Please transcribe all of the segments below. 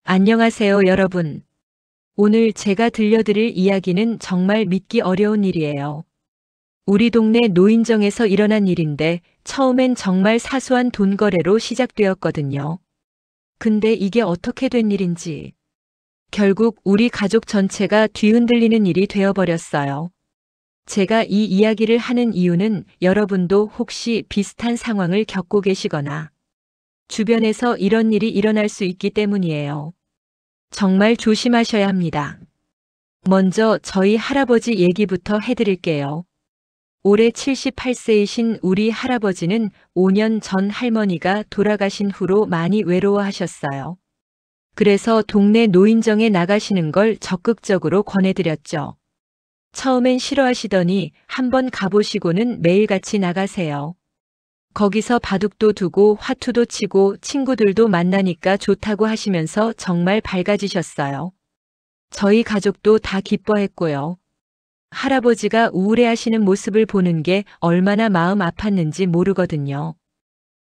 안녕하세요, 여러분. 오늘 제가 들려드릴 이야기는 정말 믿기 어려운 일이에요. 우리 동네 노인정에서 일어난 일인데 처음엔 정말 사소한 돈 거래로 시작되었거든요. 근데 이게 어떻게 된 일인지 결국 우리 가족 전체가 뒤흔들리는 일이 되어버렸어요. 제가 이 이야기를 하는 이유는 여러분도 혹시 비슷한 상황을 겪고 계시거나 주변에서 이런 일이 일어날 수 있기 때문이에요. 정말 조심하셔야 합니다. 먼저 저희 할아버지 얘기부터 해드릴게요. 올해 78세이신 우리 할아버지는 5년 전 할머니가 돌아가신 후로 많이 외로워하셨어요. 그래서 동네 노인정에 나가시는 걸 적극적으로 권해드렸죠. 처음엔 싫어하시더니 한번 가보시고는 매일같이 나가세요. 거기서 바둑도 두고 화투도 치고 친구들도 만나니까 좋다고 하시면서 정말 밝아지셨어요. 저희 가족도 다 기뻐했고요. 할아버지가 우울해하시는 모습을 보는 게 얼마나 마음 아팠는지 모르거든요.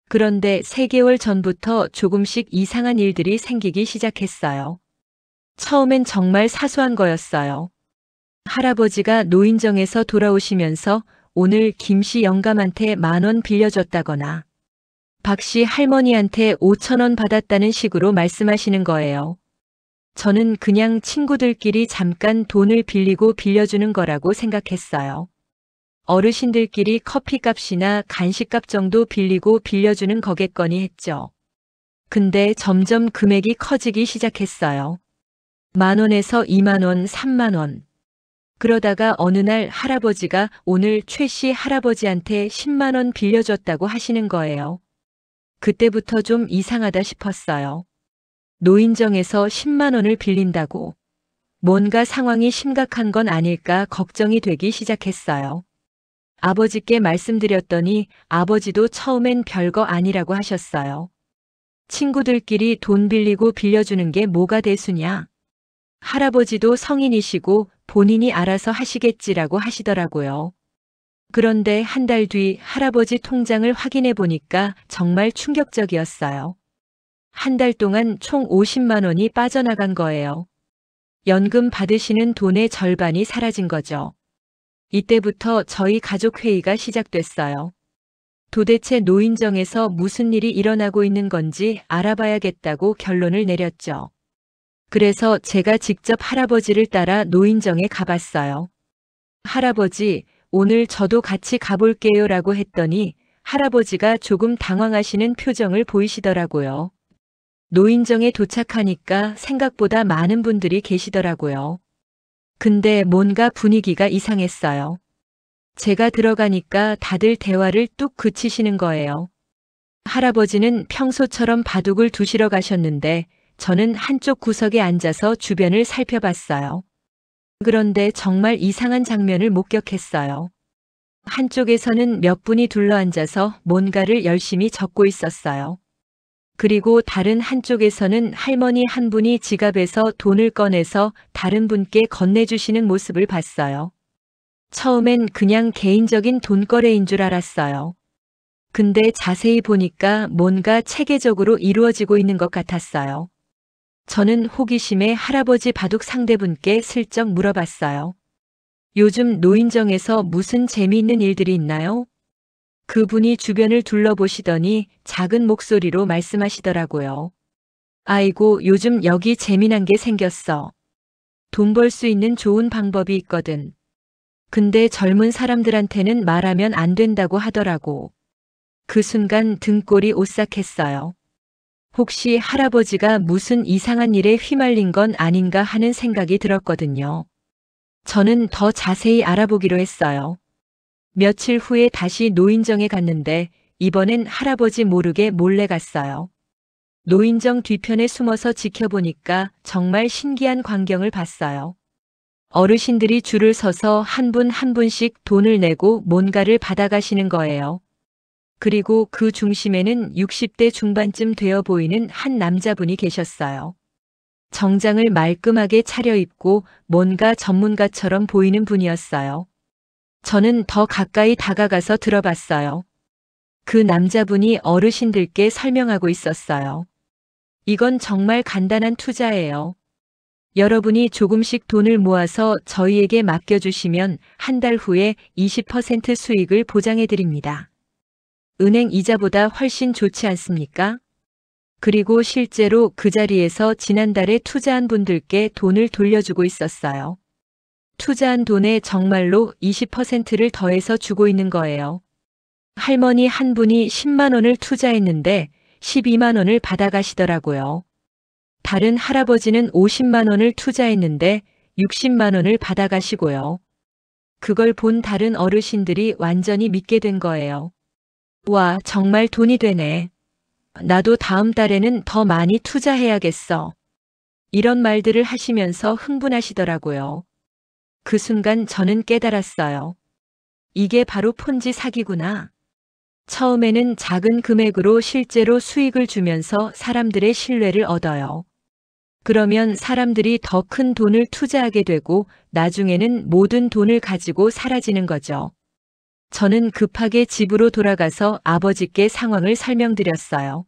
그런데 3개월 전부터 조금씩 이상한 일들이 생기기 시작했어요. 처음엔 정말 사소한 거였어요. 할아버지가 노인정에서 돌아오시면서 오늘 김씨 영감한테 10,000원 빌려줬다거나 박씨 할머니한테 5,000원 받았다는 식으로 말씀하시는 거예요. 저는 그냥 친구들끼리 잠깐 돈을 빌리고 빌려주는 거라고 생각했어요. 어르신들끼리 커피값이나 간식값 정도 빌리고 빌려주는 거겠거니 했죠. 근데 점점 금액이 커지기 시작했어요. 10,000원에서 20,000원, 30,000원. 그러다가 어느 날 할아버지가 오늘 최씨 할아버지한테 10만 원 빌려줬다고 하시는 거예요. 그때부터 좀 이상하다 싶었어요. 노인정에서 10만 원을 빌린다고 뭔가 상황이 심각한 건 아닐까 걱정이 되기 시작했어요. 아버지께 말씀드렸더니 아버지도 처음엔 별거 아니라고 하셨어요. 친구들끼리 돈 빌리고 빌려주는 게 뭐가 대수냐? 할아버지도 성인이시고 본인이 알아서 하시겠지라고 하시더라고요. 그런데 한 달 뒤 할아버지 통장을 확인해 보니까 정말 충격적이었어요. 한 달 동안 총 50만 원이 빠져나간 거예요. 연금 받으시는 돈의 절반이 사라진 거죠. 이때부터 저희 가족 회의가 시작됐어요. 도대체 노인정에서 무슨 일이 일어나고 있는 건지 알아봐야겠다고 결론을 내렸죠. 그래서 제가 직접 할아버지를 따라 노인정에 가봤어요. 할아버지, 오늘 저도 같이 가볼게요 라고 했더니 할아버지가 조금 당황하시는 표정을 보이시더라고요. 노인정에 도착하니까 생각보다 많은 분들이 계시더라고요. 근데 뭔가 분위기가 이상했어요. 제가 들어가니까 다들 대화를 뚝 그치시는 거예요. 할아버지는 평소처럼 바둑을 두시러 가셨는데 저는 한쪽 구석에 앉아서 주변을 살펴봤어요. 그런데 정말 이상한 장면을 목격했어요. 한쪽에서는 몇 분이 둘러앉아서 뭔가를 열심히 적고 있었어요. 그리고 다른 한쪽에서는 할머니 한 분이 지갑에서 돈을 꺼내서 다른 분께 건네주시는 모습을 봤어요. 처음엔 그냥 개인적인 돈거래인 줄 알았어요. 근데 자세히 보니까 뭔가 체계적으로 이루어지고 있는 것 같았어요. 저는 호기심에 할아버지 바둑 상대분께 슬쩍 물어봤어요. 요즘 노인정에서 무슨 재미있는 일들이 있나요? 그분이 주변을 둘러보시더니 작은 목소리로 말씀하시더라고요. 아이고, 요즘 여기 재미난 게 생겼어. 돈 벌 수 있는 좋은 방법이 있거든. 근데 젊은 사람들한테는 말하면 안 된다고 하더라고. 그 순간 등골이 오싹했어요. 혹시 할아버지가 무슨 이상한 일에 휘말린 건 아닌가 하는 생각이 들었거든요. 저는 더 자세히 알아보기로 했어요. 며칠 후에 다시 노인정에 갔는데 이번엔 할아버지 모르게 몰래 갔어요. 노인정 뒤편에 숨어서 지켜보니까 정말 신기한 광경을 봤어요. 어르신들이 줄을 서서 한 분 한 분씩 돈을 내고 뭔가를 받아가시는 거예요. 그리고 그 중심에는 60대 중반쯤 되어 보이는 한 남자분이 계셨어요. 정장을 말끔하게 차려입고 뭔가 전문가처럼 보이는 분이었어요. 저는 더 가까이 다가가서 들어봤어요. 그 남자분이 어르신들께 설명하고 있었어요. 이건 정말 간단한 투자예요. 여러분이 조금씩 돈을 모아서 저희에게 맡겨주시면 한 달 후에 20% 수익을 보장해드립니다. 은행 이자보다 훨씬 좋지 않습니까? 그리고 실제로 그 자리에서 지난달에 투자한 분들께 돈을 돌려주고 있었어요. 투자한 돈에 정말로 20%를 더해서 주고 있는 거예요. 할머니 한 분이 10만 원을 투자했는데 12만 원을 받아가시더라고요. 다른 할아버지는 50만 원을 투자했는데 60만 원을 받아가시고요. 그걸 본 다른 어르신들이 완전히 믿게 된 거예요. 와, 정말 돈이 되네. 나도 다음 달에는 더 많이 투자해야겠어. 이런 말들을 하시면서 흥분하시더라고요. 그 순간 저는 깨달았어요. 이게 바로 폰지 사기구나. 처음에는 작은 금액으로 실제로 수익을 주면서 사람들의 신뢰를 얻어요. 그러면 사람들이 더 큰 돈을 투자하게 되고 나중에는 모든 돈을 가지고 사라지는 거죠. 저는 급하게 집으로 돌아가서 아버지께 상황을 설명드렸어요.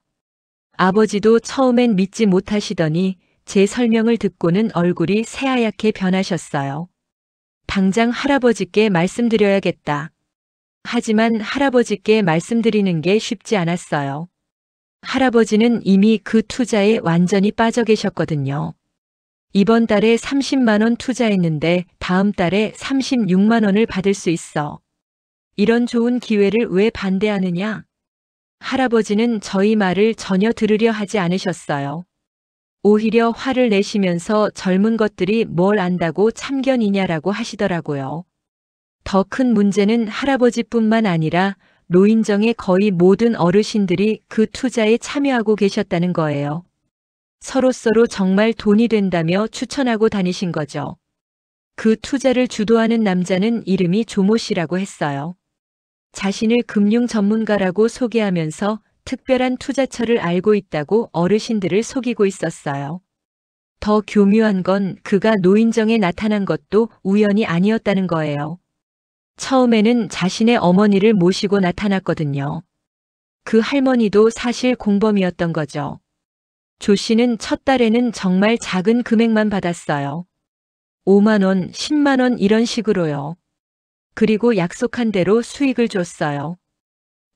아버지도 처음엔 믿지 못하시더니 제 설명을 듣고는 얼굴이 새하얗게 변하셨어요. 당장 할아버지께 말씀드려야겠다. 하지만 할아버지께 말씀드리는 게 쉽지 않았어요. 할아버지는 이미 그 투자에 완전히 빠져 계셨거든요. 이번 달에 30만 원 투자했는데 다음 달에 36만 원을 받을 수 있어. 이런 좋은 기회를 왜 반대하느냐? 할아버지는 저희 말을 전혀 들으려 하지 않으셨어요. 오히려 화를 내시면서 젊은 것들이 뭘 안다고 참견이냐라고 하시더라고요. 더 큰 문제는 할아버지뿐만 아니라 노인정의 거의 모든 어르신들이 그 투자에 참여하고 계셨다는 거예요. 서로서로 정말 돈이 된다며 추천하고 다니신 거죠. 그 투자를 주도하는 남자는 이름이 조모 씨라고 했어요. 자신을 금융 전문가라고 소개하면서 특별한 투자처를 알고 있다고 어르신들을 속이고 있었어요. 더 교묘한 건 그가 노인정에 나타난 것도 우연이 아니었다는 거예요. 처음에는 자신의 어머니를 모시고 나타났거든요. 그 할머니도 사실 공범이었던 거죠. 조 씨는 첫 달에는 정말 작은 금액만 받았어요. 5만 원, 10만 원 이런 식으로요. 그리고 약속한 대로 수익을 줬어요.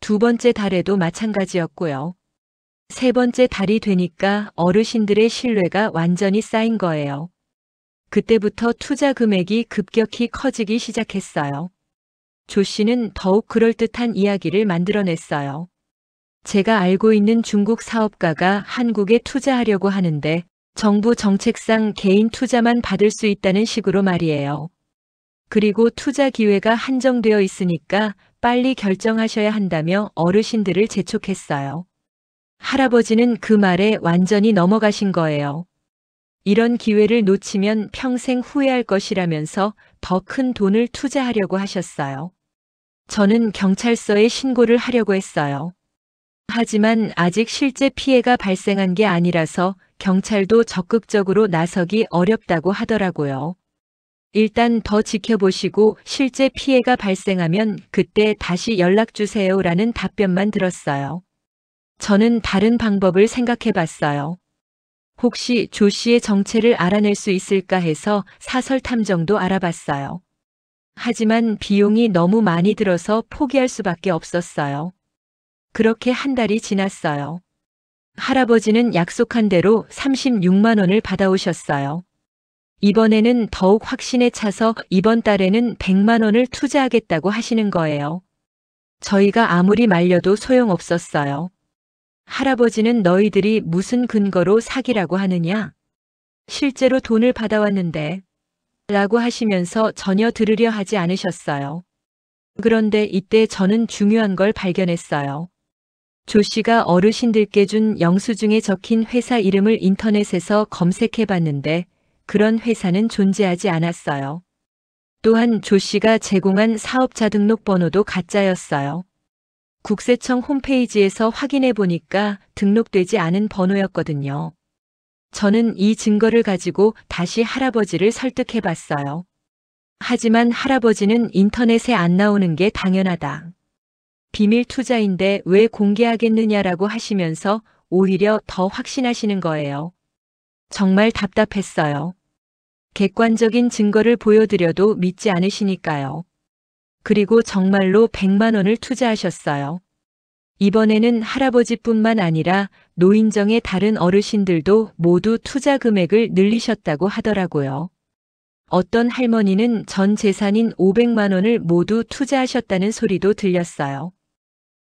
두 번째 달에도 마찬가지였고요. 세 번째 달이 되니까 어르신들의 신뢰가 완전히 쌓인 거예요. 그때부터 투자 금액이 급격히 커지기 시작했어요. 조 씨는 더욱 그럴듯한 이야기를 만들어냈어요. 제가 알고 있는 중국 사업가가 한국에 투자하려고 하는데 정부 정책상 개인 투자만 받을 수 있다는 식으로 말이에요. 그리고 투자 기회가 한정되어 있으니까 빨리 결정하셔야 한다며 어르신들을 재촉했어요. 할아버지는 그 말에 완전히 넘어가신 거예요. 이런 기회를 놓치면 평생 후회할 것이라면서 더 큰 돈을 투자하려고 하셨어요. 저는 경찰서에 신고를 하려고 했어요. 하지만 아직 실제 피해가 발생한 게 아니라서 경찰도 적극적으로 나서기 어렵다고 하더라고요. 일단 더 지켜보시고 실제 피해가 발생하면 그때 다시 연락주세요라는 답변만 들었어요. 저는 다른 방법을 생각해 봤어요. 혹시 조 씨의 정체를 알아낼 수 있을까 해서 사설 탐정도 알아봤어요. 하지만 비용이 너무 많이 들어서 포기할 수밖에 없었어요. 그렇게 한 달이 지났어요. 할아버지는 약속한 대로 36만 원을 받아오셨어요. 이번에는 더욱 확신에 차서 이번 달에는 100만 원을 투자하겠다고 하시는 거예요. 저희가 아무리 말려도 소용없었어요. 할아버지는 너희들이 무슨 근거로 사기라고 하느냐? 실제로 돈을 받아왔는데 라고 하시면서 전혀 들으려 하지 않으셨어요. 그런데 이때 저는 중요한 걸 발견했어요. 조 씨가 어르신들께 준 영수증에 적힌 회사 이름을 인터넷에서 검색해 봤는데 그런 회사는 존재하지 않았어요. 또한 조 씨가 제공한 사업자 등록번호도 가짜였어요. 국세청 홈페이지에서 확인해 보니까 등록되지 않은 번호였거든요. 저는 이 증거를 가지고 다시 할아버지를 설득해 봤어요. 하지만 할아버지는 인터넷에 안 나오는 게 당연하다. 비밀 투자인데 왜 공개하겠느냐라고 하시면서 오히려 더 확신하시는 거예요. 정말 답답했어요. 객관적인 증거를 보여드려도 믿지 않으시니까요. 그리고 정말로 100만 원을 투자하셨어요. 이번에는 할아버지뿐만 아니라 노인정의 다른 어르신들도 모두 투자 금액을 늘리셨다고 하더라고요. 어떤 할머니는 전 재산인 500만 원을 모두 투자하셨다는 소리도 들렸어요.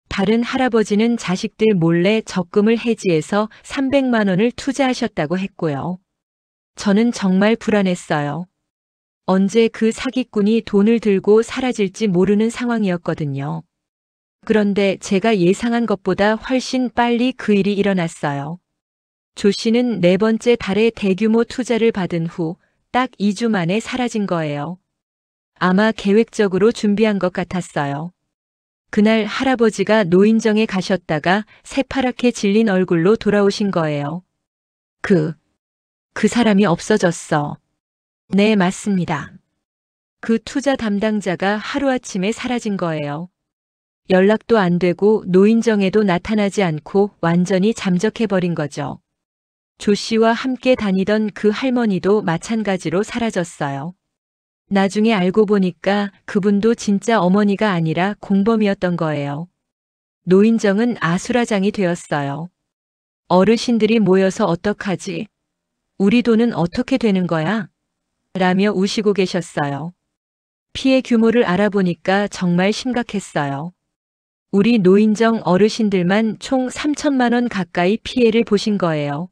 다른 할아버지는 자식들 몰래 적금을 해지해서 300만 원을 투자하셨다고 했고요. 저는 정말 불안했어요. 언제 그 사기꾼이 돈을 들고 사라질지 모르는 상황이었거든요. 그런데 제가 예상한 것보다 훨씬 빨리 그 일이 일어났어요. 조 씨는 네 번째 달에 대규모 투자를 받은 후 딱 2주 만에 사라진 거예요. 아마 계획적으로 준비한 것 같았어요. 그날 할아버지가 노인정에 가셨다가 새파랗게 질린 얼굴로 돌아오신 거예요. 그 사람이 없어졌어. 네, 맞습니다. 그 투자 담당자가 하루아침에 사라진 거예요. 연락도 안 되고 노인정에도 나타나지 않고 완전히 잠적해버린 거죠. 조 씨와 함께 다니던 그 할머니도 마찬가지로 사라졌어요. 나중에 알고 보니까 그분도 진짜 어머니가 아니라 공범이었던 거예요. 노인정은 아수라장이 되었어요. 어르신들이 모여서 어떡하지? 우리 돈은 어떻게 되는 거야? 라며 우시고 계셨어요. 피해 규모를 알아보니까 정말 심각했어요. 우리 노인정 어르신들만 총 3천만 원 가까이 피해를 보신 거예요.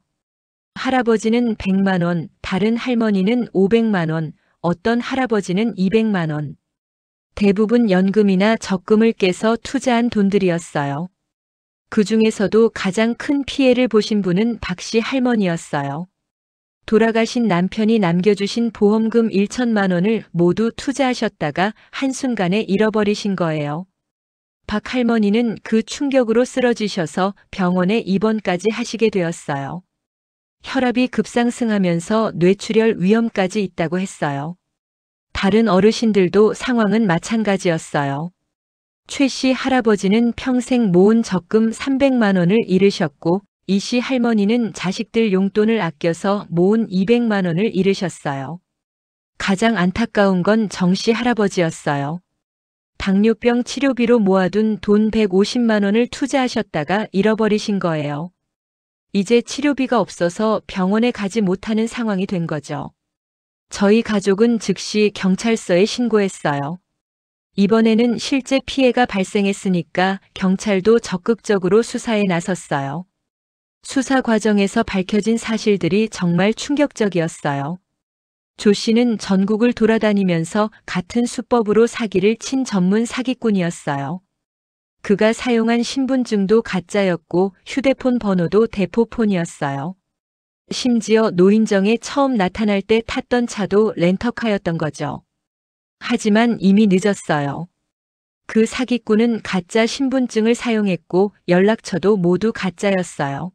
할아버지는 100만 원, 다른 할머니는 500만 원, 어떤 할아버지는 200만 원. 대부분 연금이나 적금을 깨서 투자한 돈들이었어요. 그 중에서도 가장 큰 피해를 보신 분은 박 씨 할머니였어요. 돌아가신 남편이 남겨주신 보험금 1천만 원을 모두 투자하셨다가 한순간에 잃어버리신 거예요. 박 할머니는 그 충격으로 쓰러지셔서 병원에 입원까지 하시게 되었어요. 혈압이 급상승하면서 뇌출혈 위험까지 있다고 했어요. 다른 어르신들도 상황은 마찬가지였어요. 최 씨 할아버지는 평생 모은 적금 300만 원을 잃으셨고 이 씨 할머니는 자식들 용돈을 아껴서 모은 200만 원을 잃으셨어요. 가장 안타까운 건 정 씨 할아버지였어요. 당뇨병 치료비로 모아둔 돈 150만 원을 투자하셨다가 잃어버리신 거예요. 이제 치료비가 없어서 병원에 가지 못하는 상황이 된 거죠. 저희 가족은 즉시 경찰서에 신고했어요. 이번에는 실제 피해가 발생했으니까 경찰도 적극적으로 수사에 나섰어요. 수사 과정에서 밝혀진 사실들이 정말 충격적이었어요. 조 씨는 전국을 돌아다니면서 같은 수법으로 사기를 친 전문 사기꾼이었어요. 그가 사용한 신분증도 가짜였고 휴대폰 번호도 대포폰이었어요. 심지어 노인정에 처음 나타날 때 탔던 차도 렌터카였던 거죠. 하지만 이미 늦었어요. 그 사기꾼은 가짜 신분증을 사용했고 연락처도 모두 가짜였어요.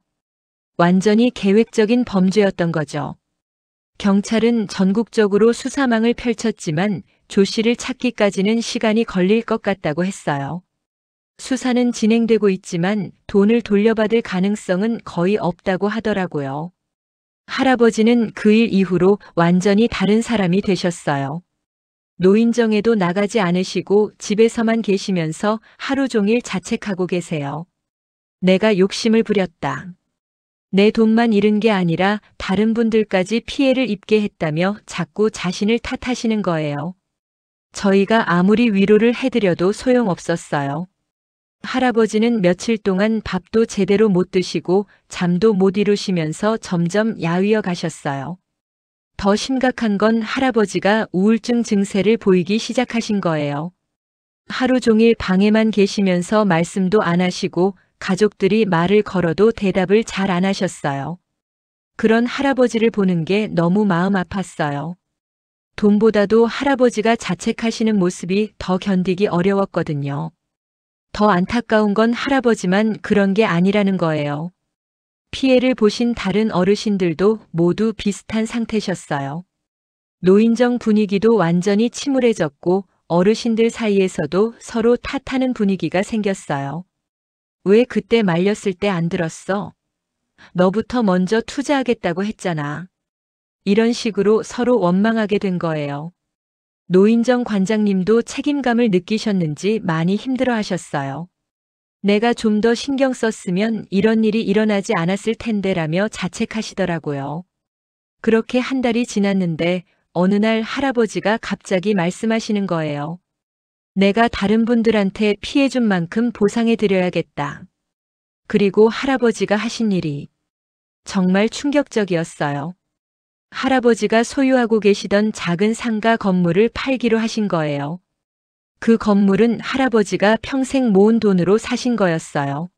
완전히 계획적인 범죄였던 거죠. 경찰은 전국적으로 수사망을 펼쳤지만 조 씨를 찾기까지는 시간이 걸릴 것 같다고 했어요. 수사는 진행되고 있지만 돈을 돌려받을 가능성은 거의 없다고 하더라고요. 할아버지는 그 일 이후로 완전히 다른 사람이 되셨어요. 노인정에도 나가지 않으시고 집에서만 계시면서 하루 종일 자책하고 계세요. 내가 욕심을 부렸다. 내 돈만 잃은 게 아니라 다른 분들까지 피해를 입게 했다며 자꾸 자신을 탓하시는 거예요. 저희가 아무리 위로를 해드려도 소용없었어요. 할아버지는 며칠 동안 밥도 제대로 못 드시고 잠도 못 이루시면서 점점 야위어 가셨어요. 더 심각한 건 할아버지가 우울증 증세를 보이기 시작하신 거예요. 하루 종일 방에만 계시면서 말씀도 안 하시고 가족들이 말을 걸어도 대답을 잘 안 하셨어요. 그런 할아버지를 보는 게 너무 마음 아팠어요. 돈보다도 할아버지가 자책하시는 모습이 더 견디기 어려웠거든요. 더 안타까운 건 할아버지만 그런 게 아니라는 거예요. 피해를 보신 다른 어르신들도 모두 비슷한 상태셨어요. 노인정 분위기도 완전히 침울해졌고 어르신들 사이에서도 서로 탓하는 분위기가 생겼어요. 왜 그때 말렸을 때 안 들었어? 너부터 먼저 투자하겠다고 했잖아. 이런 식으로 서로 원망하게 된 거예요. 노인정 관장님도 책임감을 느끼셨는지 많이 힘들어 하셨어요. 내가 좀 더 신경 썼으면 이런 일이 일어나지 않았을 텐데라며 자책하시더라고요. 그렇게 한 달이 지났는데 어느 날 할아버지가 갑자기 말씀하시는 거예요. 내가 다른 분들한테 피해준 만큼 보상해 드려야겠다. 그리고 할아버지가 하신 일이 정말 충격적이었어요. 할아버지가 소유하고 계시던 작은 상가 건물을 팔기로 하신 거예요. 그 건물은 할아버지가 평생 모은 돈으로 사신 거였어요.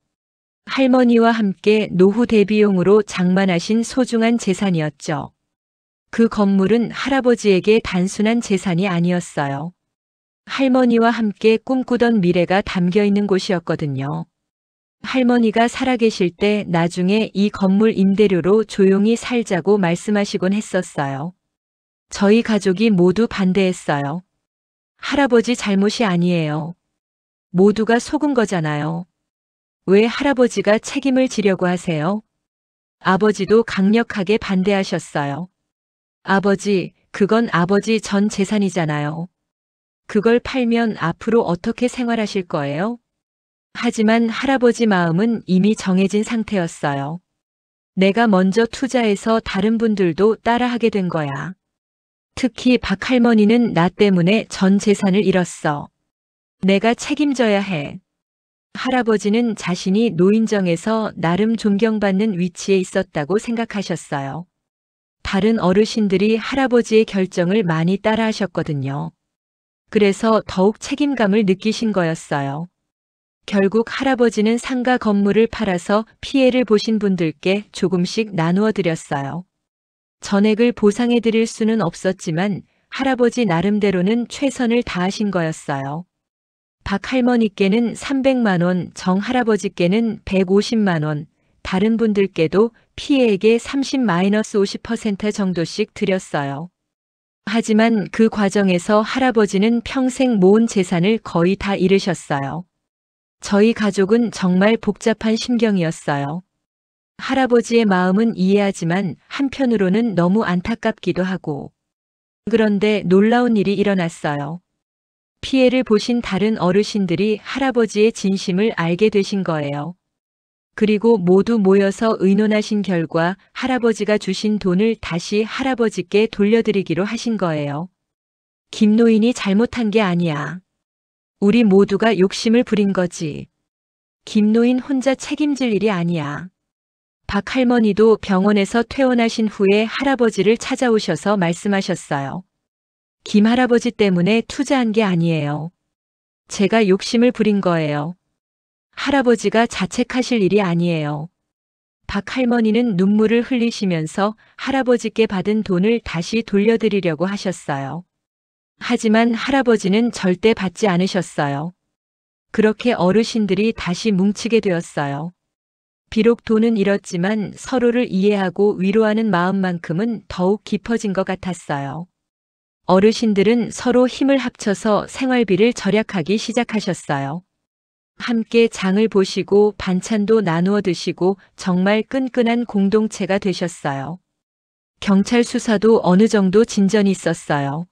할머니와 함께 노후 대비용으로 장만하신 소중한 재산이었죠. 그 건물은 할아버지에게 단순한 재산이 아니었어요. 할머니와 함께 꿈꾸던 미래가 담겨 있는 곳이었거든요. 할머니가 살아계실 때 나중에 이 건물 임대료로 조용히 살자고 말씀하시곤 했었어요. 저희 가족이 모두 반대했어요. 할아버지 잘못이 아니에요. 모두가 속은 거잖아요. 왜 할아버지가 책임을 지려고 하세요? 아버지도 강력하게 반대하셨어요. 아버지, 그건 아버지 전 재산이잖아요. 그걸 팔면 앞으로 어떻게 생활하실 거예요? 하지만 할아버지 마음은 이미 정해진 상태였어요. 내가 먼저 투자해서 다른 분들도 따라하게 된 거야. 특히 박 할머니는 나 때문에 전 재산을 잃었어. 내가 책임져야 해. 할아버지는 자신이 노인정에서 나름 존경받는 위치에 있었다고 생각하셨어요. 다른 어르신들이 할아버지의 결정을 많이 따라하셨거든요. 그래서 더욱 책임감을 느끼신 거였어요. 결국 할아버지는 상가 건물을 팔아서 피해를 보신 분들께 조금씩 나누어 드렸어요. 전액을 보상해 드릴 수는 없었지만 할아버지 나름대로는 최선을 다하신 거였어요. 박 할머니께는 300만 원, 정 할아버지께는 150만 원, 다른 분들께도 피해액의 30-50% 정도씩 드렸어요. 하지만 그 과정에서 할아버지는 평생 모은 재산을 거의 다 잃으셨어요. 저희 가족은 정말 복잡한 심경이었어요. 할아버지의 마음은 이해하지만 한편으로는 너무 안타깝기도 하고. 그런데 놀라운 일이 일어났어요. 피해를 보신 다른 어르신들이 할아버지의 진심을 알게 되신 거예요. 그리고 모두 모여서 의논하신 결과 할아버지가 주신 돈을 다시 할아버지께 돌려드리기로 하신 거예요. 김노인이 잘못한 게 아니야. 우리 모두가 욕심을 부린 거지. 김노인 혼자 책임질 일이 아니야. 박 할머니도 병원에서 퇴원하신 후에 할아버지를 찾아오셔서 말씀하셨어요. 김 할아버지 때문에 투자한 게 아니에요. 제가 욕심을 부린 거예요. 할아버지가 자책하실 일이 아니에요. 박 할머니는 눈물을 흘리시면서 할아버지께 받은 돈을 다시 돌려드리려고 하셨어요. 하지만 할아버지는 절대 받지 않으셨어요. 그렇게 어르신들이 다시 뭉치게 되었어요. 비록 돈은 잃었지만 서로를 이해하고 위로하는 마음만큼은 더욱 깊어진 것 같았어요. 어르신들은 서로 힘을 합쳐서 생활비를 절약하기 시작하셨어요. 함께 장을 보시고 반찬도 나누어 드시고 정말 끈끈한 공동체가 되셨어요. 경찰 수사도 어느 정도 진전이 있었어요.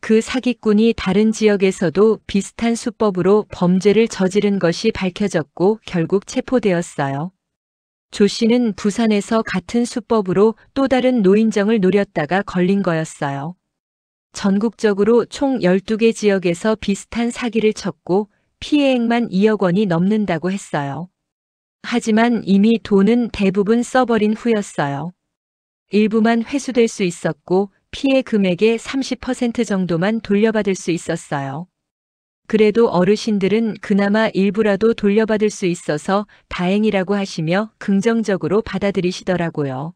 그 사기꾼이 다른 지역에서도 비슷한 수법으로 범죄를 저지른 것이 밝혀졌고 결국 체포되었어요. 조 씨는 부산에서 같은 수법으로 또 다른 노인정을 노렸다가 걸린 거였어요. 전국적으로 총 12개 지역에서 비슷한 사기를 쳤고 피해액만 2억 원이 넘는다고 했어요. 하지만 이미 돈은 대부분 써버린 후였어요. 일부만 회수될 수 있었고 피해 금액의 30% 정도만 돌려받을 수 있었어요. 그래도 어르신들은 그나마 일부라도 돌려받을 수 있어서 다행이라고 하시며 긍정적으로 받아들이시더라고요.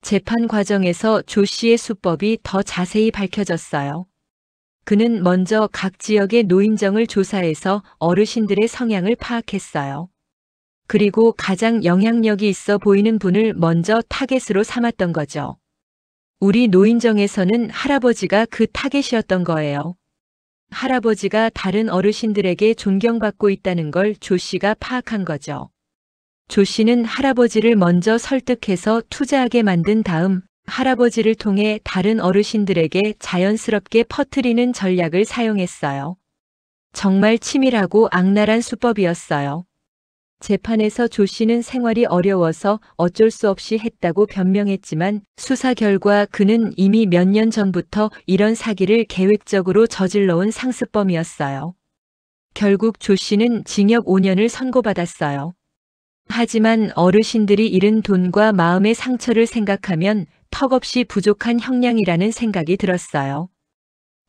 재판 과정에서 조 씨의 수법이 더 자세히 밝혀졌어요. 그는 먼저 각 지역의 노인정을 조사해서 어르신들의 성향을 파악했어요. 그리고 가장 영향력이 있어 보이는 분을 먼저 타겟으로 삼았던 거죠. 우리 노인정에서는 할아버지가 그 타겟이었던 거예요. 할아버지가 다른 어르신들에게 존경받고 있다는 걸 조 씨가 파악한 거죠. 조 씨는 할아버지를 먼저 설득해서 투자하게 만든 다음 할아버지를 통해 다른 어르신들에게 자연스럽게 퍼뜨리는 전략을 사용했어요. 정말 치밀하고 악랄한 수법이었어요. 재판에서 조 씨는 생활이 어려워서 어쩔 수 없이 했다고 변명했지만 수사 결과 그는 이미 몇 년 전부터 이런 사기를 계획적으로 저질러온 상습범이었어요. 결국 조 씨는 징역 5년을 선고받았어요. 하지만 어르신들이 잃은 돈과 마음의 상처를 생각하면 턱없이 부족한 형량이라는 생각이 들었어요.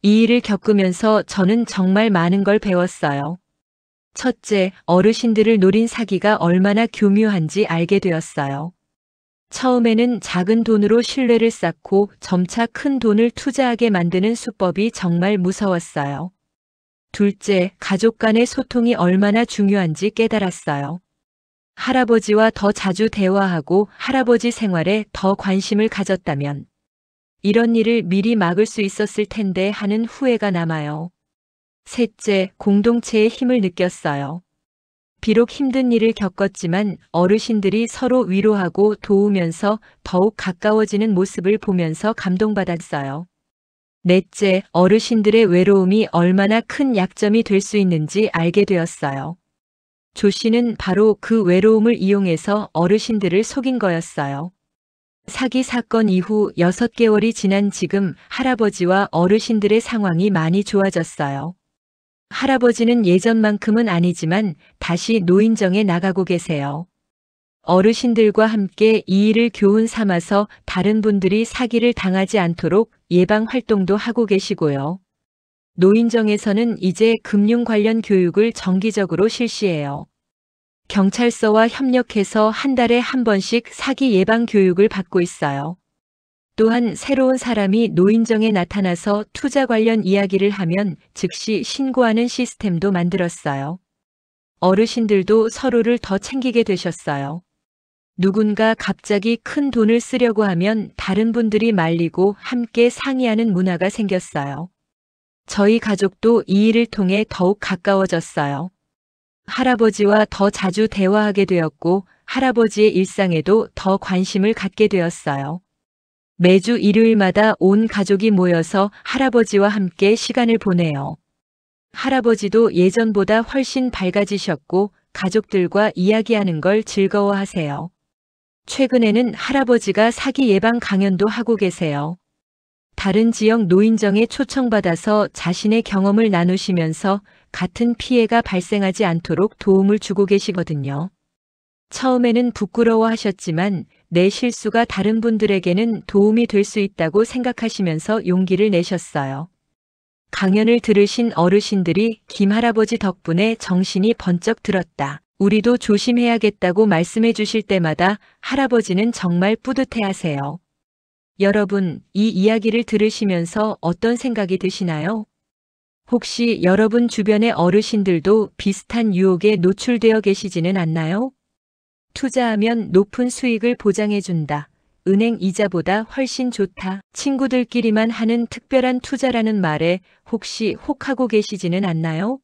이 일을 겪으면서 저는 정말 많은 걸 배웠어요. 첫째, 어르신들을 노린 사기가 얼마나 교묘한지 알게 되었어요. 처음에는 작은 돈으로 신뢰를 쌓고 점차 큰 돈을 투자하게 만드는 수법이 정말 무서웠어요. 둘째, 가족 간의 소통이 얼마나 중요한지 깨달았어요. 할아버지와 더 자주 대화하고 할아버지 생활에 더 관심을 가졌다면 이런 일을 미리 막을 수 있었을 텐데 하는 후회가 남아요. 셋째, 공동체의 힘을 느꼈어요. 비록 힘든 일을 겪었지만 어르신들이 서로 위로하고 도우면서 더욱 가까워지는 모습을 보면서 감동받았어요. 넷째, 어르신들의 외로움이 얼마나 큰 약점이 될 수 있는지 알게 되었어요. 조 씨는 바로 그 외로움을 이용해서 어르신들을 속인 거였어요. 사기 사건 이후 6개월이 지난 지금 할아버지와 어르신들의 상황이 많이 좋아졌어요. 할아버지는 예전만큼은 아니지만 다시 노인정에 나가고 계세요. 어르신들과 함께 이 일을 교훈 삼아서 다른 분들이 사기를 당하지 않도록 예방 활동도 하고 계시고요. 노인정에서는 이제 금융 관련 교육을 정기적으로 실시해요. 경찰서와 협력해서 한 달에 한 번씩 사기 예방 교육을 받고 있어요. 또한 새로운 사람이 노인정에 나타나서 투자 관련 이야기를 하면 즉시 신고하는 시스템도 만들었어요. 어르신들도 서로를 더 챙기게 되셨어요. 누군가 갑자기 큰 돈을 쓰려고 하면 다른 분들이 말리고 함께 상의하는 문화가 생겼어요. 저희 가족도 이 일을 통해 더욱 가까워졌어요. 할아버지와 더 자주 대화하게 되었고 할아버지의 일상에도 더 관심을 갖게 되었어요. 매주 일요일마다 온 가족이 모여서 할아버지와 함께 시간을 보내요. 할아버지도 예전보다 훨씬 밝아지셨고 가족들과 이야기하는 걸 즐거워하세요. 최근에는 할아버지가 사기 예방 강연도 하고 계세요. 다른 지역 노인정에 초청받아서 자신의 경험을 나누시면서 같은 피해가 발생하지 않도록 도움을 주고 계시거든요. 처음에는 부끄러워하셨지만 내 실수가 다른 분들에게는 도움이 될 수 있다고 생각하시면서 용기를 내셨어요. 강연을 들으신 어르신들이 김할아버지 덕분에 정신이 번쩍 들었다. 우리도 조심해야겠다고 말씀해 주실 때마다 할아버지는 정말 뿌듯해 하세요. 여러분, 이 이야기를 들으시면서 어떤 생각이 드시나요? 혹시 여러분 주변의 어르신들도 비슷한 유혹에 노출되어 계시지는 않나요? 투자하면 높은 수익을 보장해준다. 은행 이자보다 훨씬 좋다. 친구들끼리만 하는 특별한 투자라는 말에 혹시 혹하고 계시지는 않나요?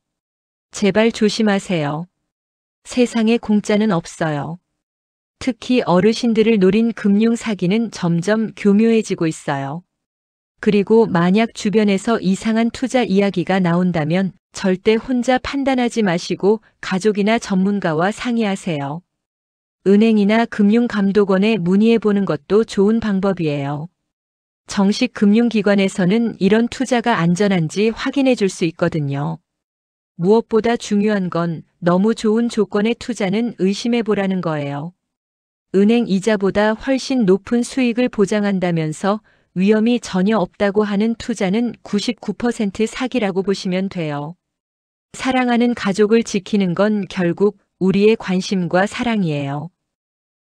제발 조심하세요. 세상에 공짜는 없어요. 특히 어르신들을 노린 금융 사기는 점점 교묘해지고 있어요. 그리고 만약 주변에서 이상한 투자 이야기가 나온다면 절대 혼자 판단하지 마시고 가족이나 전문가와 상의하세요. 은행이나 금융감독원에 문의해 보는 것도 좋은 방법이에요. 정식 금융기관에서는 이런 투자가 안전한지 확인해 줄 수 있거든요. 무엇보다 중요한 건 너무 좋은 조건의 투자는 의심해 보라는 거예요. 은행 이자보다 훨씬 높은 수익을 보장한다면서 위험이 전혀 없다고 하는 투자는 99% 사기라고 보시면 돼요. 사랑하는 가족을 지키는 건 결국 우리의 관심과 사랑이에요.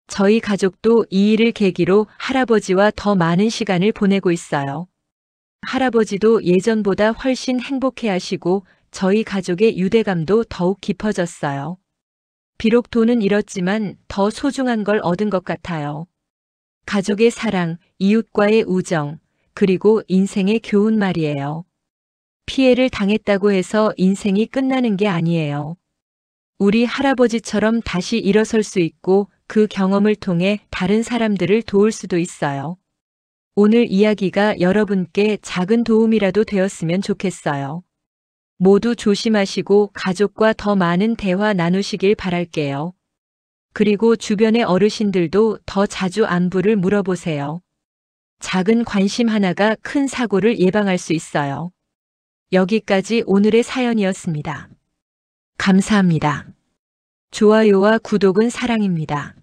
저희 가족도 이 일을 계기로 할아버지와 더 많은 시간을 보내고 있어요. 할아버지도 예전보다 훨씬 행복해 하시고 저희 가족의 유대감도 더욱 깊어졌어요. 비록 돈은 잃었지만 더 소중한 걸 얻은 것 같아요. 가족의 사랑, 이웃과의 우정, 그리고 인생의 교훈 말이에요. 피해를 당했다고 해서 인생이 끝나는 게 아니에요. 우리 할아버지처럼 다시 일어설 수 있고 그 경험을 통해 다른 사람들을 도울 수도 있어요. 오늘 이야기가 여러분께 작은 도움이라도 되었으면 좋겠어요. 모두 조심하시고 가족과 더 많은 대화 나누시길 바랄게요. 그리고 주변의 어르신들도 더 자주 안부를 물어보세요. 작은 관심 하나가 큰 사고를 예방할 수 있어요. 여기까지 오늘의 사연이었습니다. 감사합니다. 좋아요와 구독은 사랑입니다.